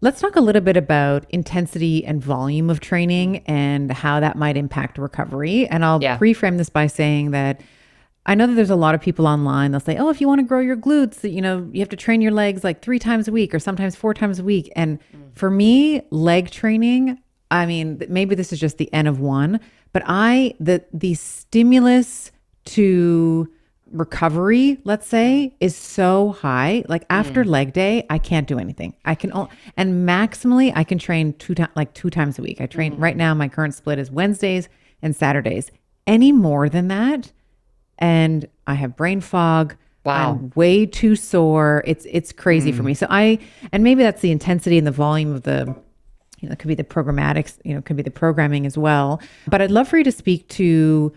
Let's talk a little bit about intensity and volume of training and how that might impact recovery. And I'll Yeah. pre-frame this by saying that I know that there's a lot of people online. They'll say, "Oh, if you want to grow your glutes, you have to train your legs like 3 times a week or sometimes 4 times a week." And Mm. for me, leg training, I mean, maybe this is just the N of one, but the stimulus to recovery, let's say, is so high. Like after Mm. leg day, I can't do anything. And maximally I can train 2 times a week. I train right Mm. now. My current split is Wednesdays and Saturdays. Any more than that, and I have brain fog. Wow. I'm way too sore. It's crazy for Mm. me. And maybe that's the intensity and the volume of it could be the programmatics, it could be the programming as well. But I'd love for you to speak to,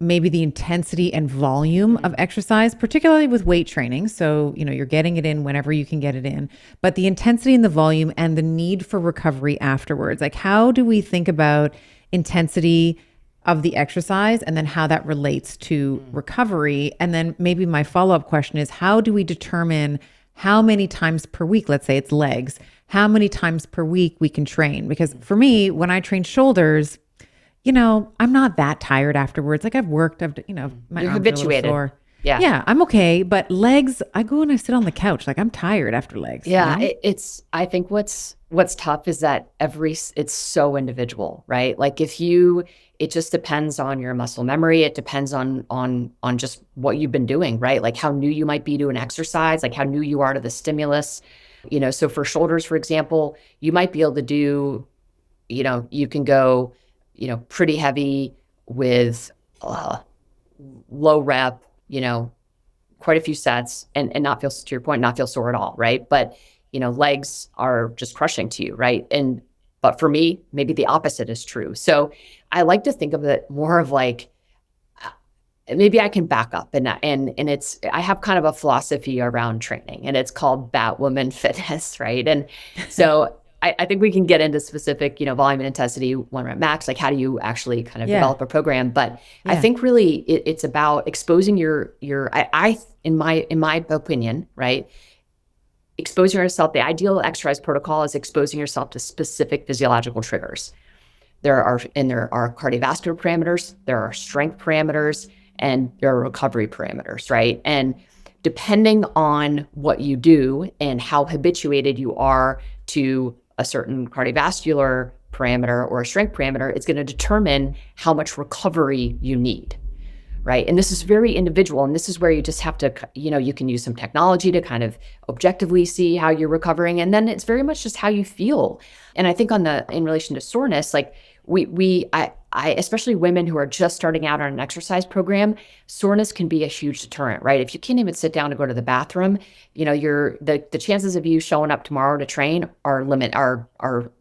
maybe the intensity and volume of Mm. exercise, particularly with weight training. So, you're getting it in whenever you can get it in, but the intensity and the volume and the need for recovery afterwards. Like, how do we think about intensity of the exercise and then how that relates to Mm. recovery? And then maybe my follow up question is, how do we determine how many times per week, let's say it's legs, how many times per week we can train? Because for me, when I train shoulders, I'm not that tired afterwards. Like my You're arms are a little habituated. sore. Yeah. Yeah, I'm okay. But legs, I go and I sit on the couch. Like I'm tired after legs? I think what's tough is that it's so individual, right? Like it just depends on your muscle memory. It depends on just what you've been doing, right? Like how new you might be to an exercise, like how new you are to the stimulus. So for shoulders, for example, you might be able to do, you can go, pretty heavy with uh, low rep, quite a few sets and not feel, to your point, not feel sore at all, right? But, legs are just crushing to you, right? But for me, maybe the opposite is true. So I like to think of it more of like, maybe I can back up and I have kind of a philosophy around training and it's called Batwoman fitness, right? And so I think we can get into specific, volume and intensity, 1 rep max, like how do you actually kind of Yeah. develop a program? But I Yeah. think really it's about exposing in my opinion, right? Exposing yourself, the ideal exercise protocol is exposing yourself to specific physiological triggers. There are cardiovascular parameters, there are strength parameters, and there are recovery parameters, right? And depending on what you do and how habituated you are to a certain cardiovascular parameter or a strength parameter, it's going to determine how much recovery you need, right? And this is very individual. And this is where you just have to, you can use some technology to kind of objectively see how you're recovering. And then it's very much just how you feel. And I think in relation to soreness, like especially women who are just starting out on an exercise program, soreness can be a huge deterrent, right? If you can't even sit down to go to the bathroom, the chances of you showing up tomorrow to train are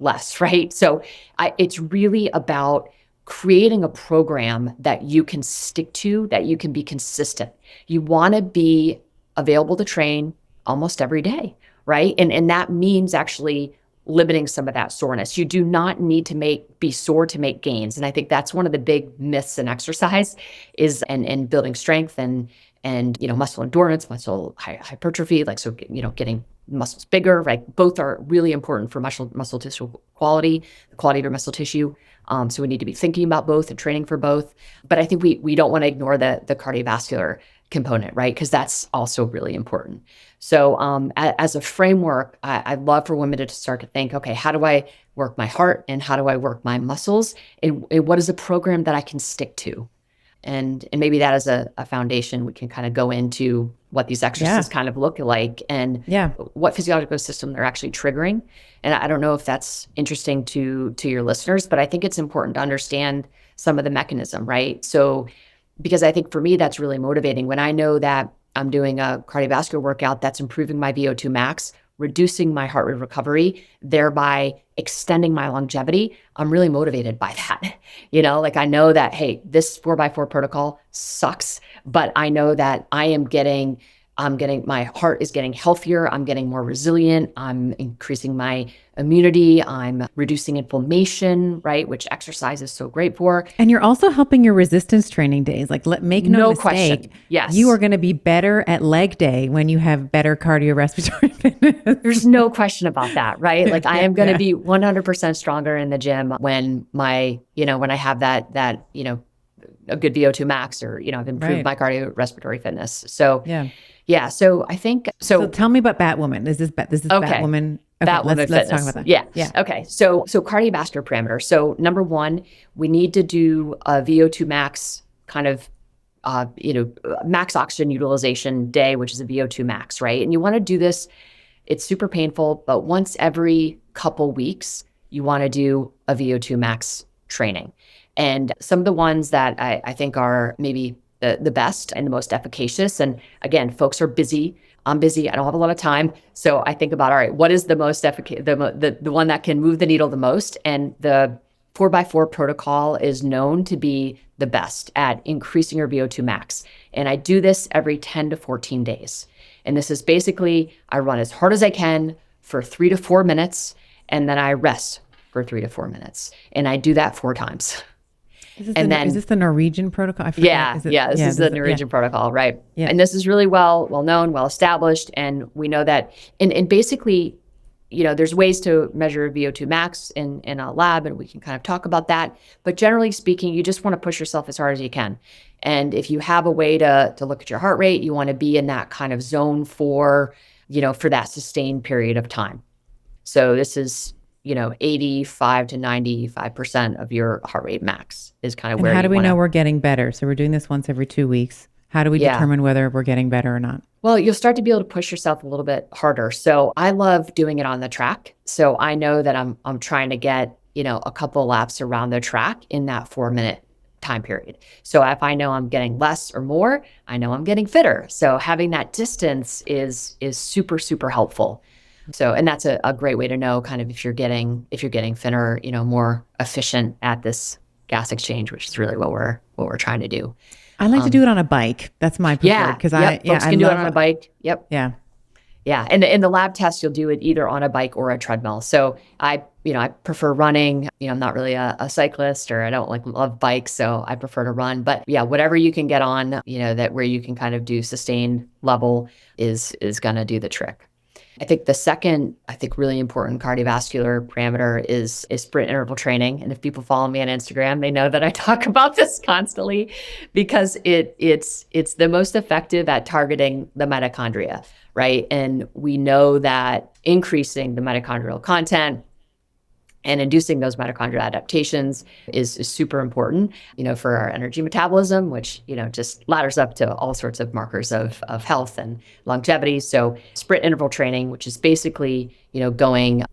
less, right? So it's really about creating a program that you can stick to, that you can be consistent. You want to be available to train almost every day, right? And that means actually limiting some of that soreness. You do not need to be sore to make gains. And I think that's one of the big myths in exercise is and building strength and muscle endurance, muscle hypertrophy, like so getting muscles bigger, right? Both are really important for muscle tissue quality, the quality of your muscle tissue. So we need to be thinking about both and training for both. But I think we don't want to ignore the cardiovascular component, right? Because that's also really important. So as a framework, I'd love for women to start to think, okay, how do I work my heart and how do I work my muscles? And what is a program that I can stick to? And maybe that is a foundation. We can kind of go into what these Yeah. exercises kind of look like and Yeah. what physiological system they're actually triggering. And I don't know if that's interesting to your listeners, but I think it's important to understand some of the mechanism, right? So, because I think for me, that's really motivating. When I know that I'm doing a cardiovascular workout that's improving my VO2 max, reducing my heart rate recovery, thereby extending my longevity, I'm really motivated by that. Like I know that, hey, this 4x4 protocol sucks, but I know that I am getting my heart is getting healthier. I'm getting more resilient. I'm increasing my immunity. I'm reducing inflammation, right? Which exercise is so great for. And you're also helping your resistance training days. Like, make no mistake, question. Yes. You are going to be better at leg day when you have better cardiorespiratory fitness. There's no question about that, right? Like I am going to be 100% stronger in the gym when when I have that, a good VO2 max, or, I've improved my cardiorespiratory fitness. So yeah. So I think, so tell me about Batwoman. This is Batwoman. Okay, Batwoman let's talk about that. Yeah. Okay. So cardiovascular parameters. So number one, we need to do a VO2 max kind of, max oxygen utilization day, which is a VO2 max, right? And you want to do this. It's super painful, but once every couple weeks, you want to do a VO2 max training. And some of the ones that I think are maybe the best and the most efficacious. And again, folks are busy. I'm busy. I don't have a lot of time. So I think about, all right, what is the most efficacious, the one that can move the needle the most? And the 4x4 protocol is known to be the best at increasing your VO2 max. And I do this every 10 to 14 days. And this is basically, I run as hard as I can for 3 to 4 minutes, and then I rest for 3 to 4 minutes. And I do that 4 times. Is this the Norwegian protocol? I forget. This is the Norwegian protocol, right? Yeah. And this is really well known, well established, and we know that. And basically, there's ways to measure VO2 max in a lab, and we can kind of talk about that. But generally speaking, you just want to push yourself as hard as you can. And if you have a way to look at your heart rate, you want to be in that kind of zone for that sustained period of time. So this is 85 to 95% of your heart rate max is kind of where. How do we know we're getting better? So we're doing this once every 2 weeks. How do we determine whether we're getting better or not? Well, you'll start to be able to push yourself a little bit harder. So I love doing it on the track. So I know that I'm trying to get, a couple laps around the track in that 4-minute time period. So if I know I'm getting less or more, I know I'm getting fitter. So having that distance is super, super helpful. So, and that's a great way to know kind of if you're getting thinner, more efficient at this gas exchange, which is really what we're trying to do. I like to do it on a bike. That's my preferred, because folks can do it on a bike. Yep. Yeah. Yeah. And in the lab test, you'll do it either on a bike or a treadmill. So I prefer running. I'm not really a cyclist, or I don't love bikes, so I prefer to run. But yeah, whatever you can get on, that where you can kind of do sustained level is going to do the trick. I think the second, really important cardiovascular parameter is sprint interval training. And if people follow me on Instagram, they know that I talk about this constantly, because it's the most effective at targeting the mitochondria, right? And we know that increasing the mitochondrial content and inducing those mitochondrial adaptations is super important, for our energy metabolism, which, just ladders up to all sorts of markers of health and longevity. So sprint interval training, which is basically, going,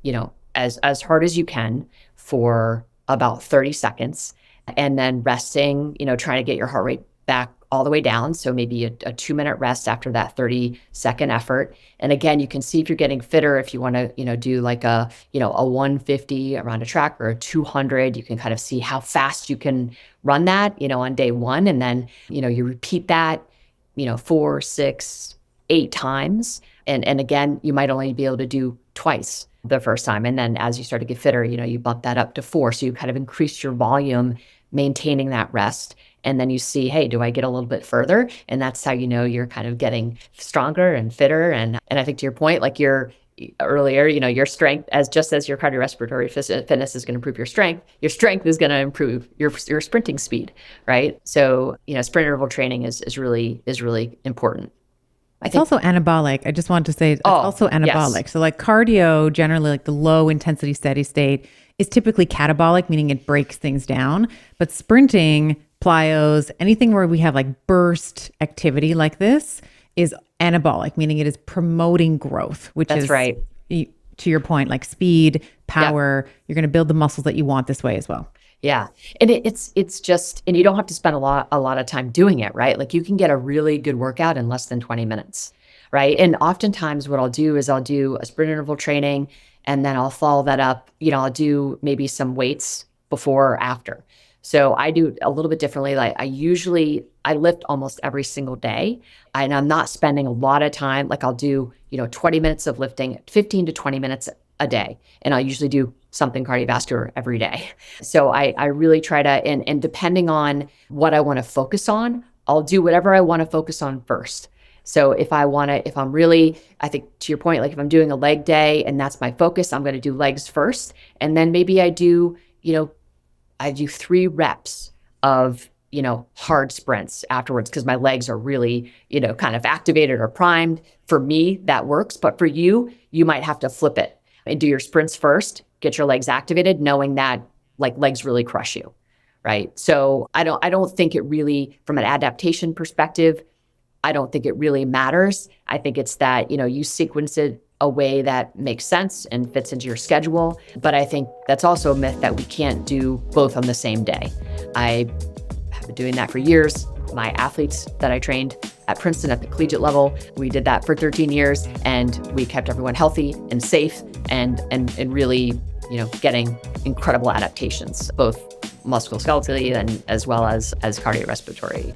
as hard as you can for about 30 seconds, and then resting, trying to get your heart rate back all the way down. So maybe a 2-minute rest after that 30-second effort. And again, you can see if you're getting fitter, if you want to, do like a 150 around a track, or a 200, you can kind of see how fast you can run that, on day 1. And then, you repeat that, 4, 6, 8 times. And again, you might only be able to do twice the first time. And then as you start to get fitter, you bump that up to 4. So you kind of increase your volume, maintaining that rest. And then you see, hey, do I get a little bit further? And that's how you're kind of getting stronger and fitter. And I think to your point, like your strength, as your cardiorespiratory fitness is going to improve your strength is going to improve your sprinting speed, right? So, sprint interval training is really important. It's also anabolic. I just want to say it's also anabolic. Yes. So like cardio, generally like the low intensity steady state, is typically catabolic, meaning it breaks things down. But sprinting, plyos, anything where we have like burst activity like this is anabolic, meaning it is promoting growth, which That's is right. To your point, like speed, power. Yep. You're going to build the muscles that you want this way as well. Yeah. And it's just, and you don't have to spend a lot of time doing it, right? Like you can get a really good workout in less than 20 minutes, right? And oftentimes what I'll do is I'll do a sprint interval training, and then I'll follow that up. I'll do maybe some weights before or after. So I do a little bit differently. Like I lift almost every single day, and I'm not spending a lot of time. Like I'll do, 20 minutes of lifting, 15 to 20 minutes a day. And I'll usually do something cardiovascular every day. So I really try to, and depending on what I want to focus on, I'll do whatever I want to focus on first. So if I'm really, I think to your point, like if I'm doing a leg day and that's my focus, I'm going to do legs first. And then maybe I do 3 reps of, hard sprints afterwards because my legs are really, kind of activated or primed. For me, that works. But for you, you might have to flip it and do your sprints first, get your legs activated, knowing that like legs really crush you. Right. So I don't think it really, from an adaptation perspective, I don't think it really matters. I think it's that, you sequence it a way that makes sense and fits into your schedule. But I think that's also a myth that we can't do both on the same day. I have been doing that for years. My athletes that I trained at Princeton at the collegiate level, we did that for 13 years and we kept everyone healthy and safe and really, getting incredible adaptations, both musculoskeletal and as well as cardiorespiratory.